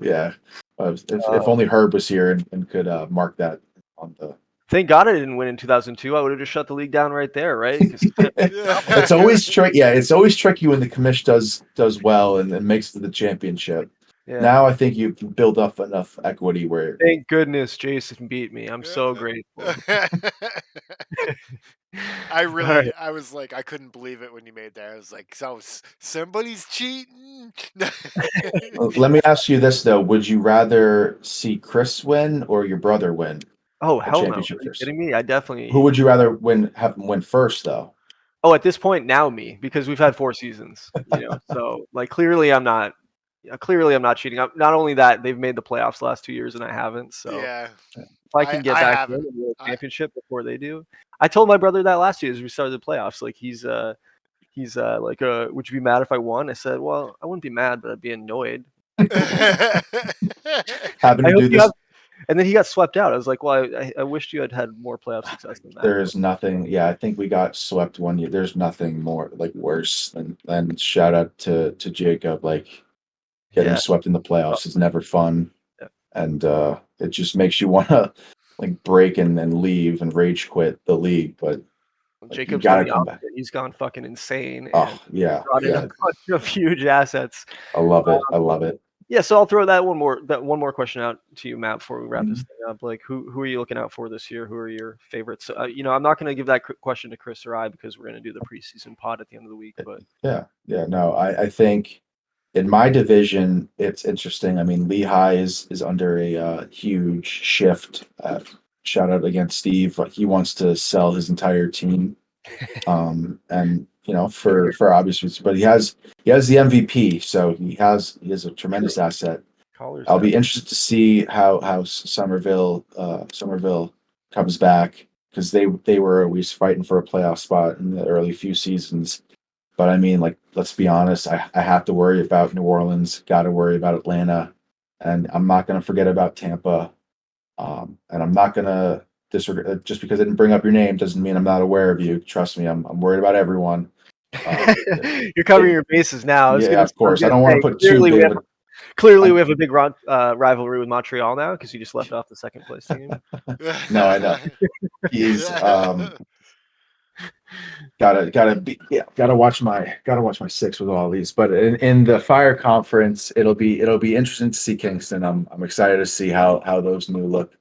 Yeah. If Uh, only Herb was here and could mark that on the Thank God I didn't win in 2002. I would have just shut the league down right there, right? 'Cause It's always tricky. Yeah, it's always tricky when the commish does well and makes it to the championship. yeah. Now I think you've built up enough equity where Thank goodness Jason beat me. I'm so grateful. I was like, I couldn't believe it when you made that. I was like, so somebody's cheating. let me ask you this though: would you rather see Chris win or your brother win Oh a hell no! Are championship you first? kidding me? I definitely. Who would you rather have him win first though? Oh, at this point now me, because we've had 4 seasons. So like clearly I'm not cheating. Not only that, they've made the playoffs the last 2 years and I haven't. So Yeah, if I can get I back in haven't. and win a championship before they do, I told my brother that last year as we started the playoffs. Like he's like, would you be mad if I won? I said, well, I wouldn't be mad, but I'd be annoyed. Having I to hope do you this, have. And then he got swept out. I was like, well, I wished you had more playoff success than that. there is nothing. Yeah, I think we got swept one year. There's nothing more like worse than shout out to Jacob. Like getting Yeah. swept in the playoffs is never fun, Yeah. and it just makes you want to like break and then leave and rage quit the league. But Jacob's you done gotta the come back. opposite. He's gone fucking insane and Oh yeah, brought in a yeah, bunch of huge assets. I love it. I love it. Yeah, so I'll throw that one more question out to you, Matt, before we wrap this Mm-hmm. thing up. Like, who are you looking out for this year? Who are your favorites? I'm not going to give that question to Chris or I because we're going to do the preseason pod at the end of the week. But Yeah. No, I think in my division, it's interesting. I mean, Lehigh is under a huge shift. Shout out against Steve. He wants to sell his entire team, and for obvious reasons. But he has the MVP, so he has a tremendous asset. Callers I'll be have- interested to see how Somerville comes back because they were always fighting for a playoff spot in the early few seasons. But I mean, like, let's be honest, I have to worry about New Orleans, got to worry about Atlanta, and I'm not going to forget about Tampa. And I'm not going to disregard just because I didn't bring up your name doesn't mean I'm not aware of you. Trust me, I'm worried about everyone. You're covering your bases now. Yeah, of course. I don't want to put too clearly big of a clearly we have a big rivalry with Montreal now because you just left off the second place team. No, I know. He's gotta watch my six with all these. But in the Fire Conference, it'll be interesting to see Kingston. I'm excited to see how those new look,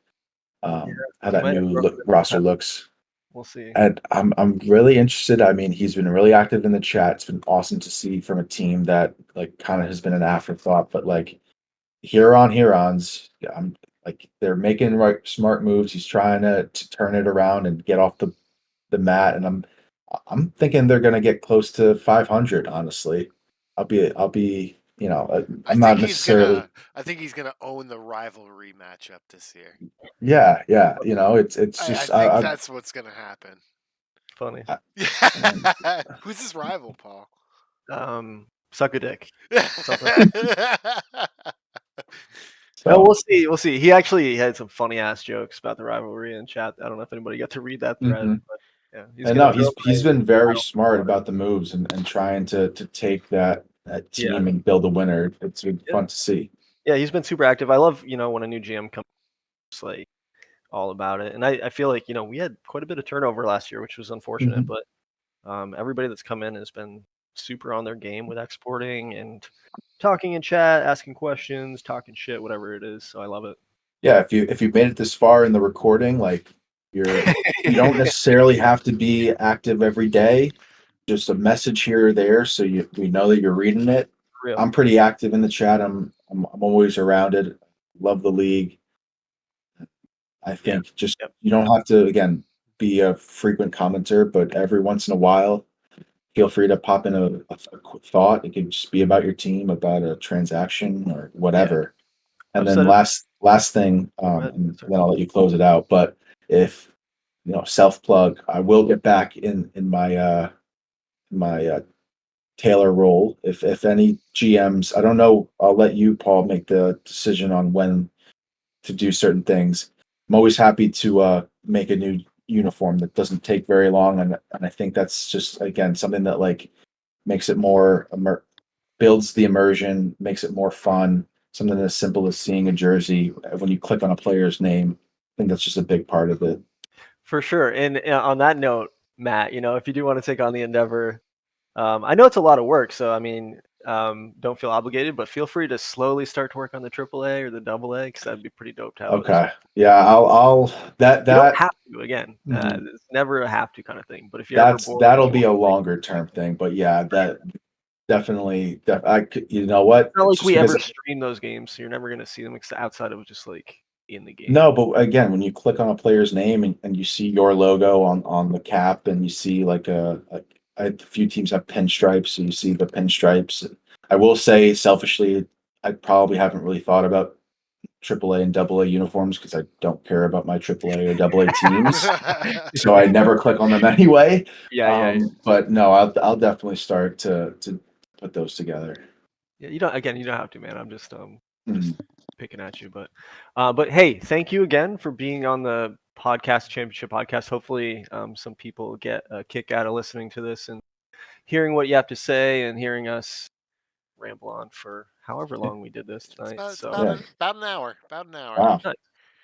how that new roster looks. We'll see. And I'm really interested. I mean, he's been really active in the chat. It's been awesome to see from a team that like kind of has been an afterthought, but like Hurons, I'm like they're making smart moves. He's trying to turn it around and get off the mat, and I'm thinking they're going to get close to 500. Honestly, I'll be I'm not necessarily. I think he's gonna own the rivalry matchup this year. Yeah. It's just I think that's what's gonna happen. Funny. Who's his rival, Paul? Suck a dick. So, no, we'll see. He actually had some funny ass jokes about the rivalry in chat. I don't know if anybody got to read that thread, but yeah. And no, he's been very smart about the moves and trying to take that team and build a winner. It's been fun to see. Yeah, he's been super active. I love when a new GM comes, like all about it. And I feel like we had quite a bit of turnover last year, which was unfortunate. But everybody that's come in has been super on their game with exporting and talking in chat, asking questions, talking shit, whatever it is. So I love it. Yeah, if you made it this far in the recording, like you don't necessarily have to be active every day. Just a message here or there, so we know that you're reading it. Real. I'm pretty active in the chat. I'm always around it. Love the league. I think you don't have to again be a frequent commenter, but every once in a while, feel free to pop in a quick thought. It could just be about your team, about a transaction, or whatever. And then last thing, and then I'll let you close it out. But if self plug, I will get back in my Taylor role. If any GMs, I don't know, I'll let you, Paul, make the decision on when to do certain things. I'm always happy to make a new uniform that doesn't take very long, and I think that's just again something that like makes it more builds the immersion, makes it more fun. Something as simple as seeing a jersey when you click on a player's name. I think that's just a big part of it. For sure. And on that note, Matt, if you do want to take on the endeavor, I know it's a lot of work, so I mean, don't feel obligated, but feel free to slowly start to work on the AAA or the AA because that'd be pretty dope to have those. Okay. Yeah, I'll that You don't that have to. Again, Mhm. it's never a have to kind of thing. But if you're ever bored, that'll you be a want to, like, longer term thing, but yeah, that definitely. You know what? it's not like Just we because ever stream those games, so you're never gonna see them outside of just like in the game. no, but again, when you click on a player's name and you see your logo on the cap, and you see like a few teams have pinstripes, so you see the pinstripes. I will say selfishly, I probably haven't really thought about AAA and AA uniforms because I don't care about my AAA or AA teams, so I never click on them anyway. Yeah. But no, I'll definitely start to put those together. Yeah, you don't. Again, you don't have to, man. I'm just Mhm. picking at you, but hey, thank you again for being on the podcast championship podcast. Hopefully, some people get a kick out of listening to this and hearing what you have to say and hearing us ramble on for however long we did this tonight. It's So about, Yeah. about an hour. About an hour. Wow. nice.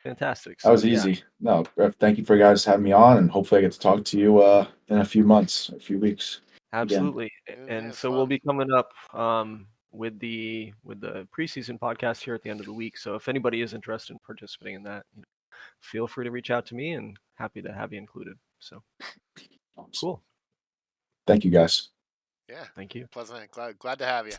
Fantastic. That So was yeah, easy. No, thank you for guys having me on, and hopefully I get to talk to you in a few months, a few weeks again. absolutely. And It's so we'll fun. be coming up with the preseason podcast here at the end of the week. So if anybody is interested in participating in that, feel free to reach out to me, and happy to have you included. So Awesome. cool. Thank you guys. Yeah. Thank you. Pleasant. Glad to have you.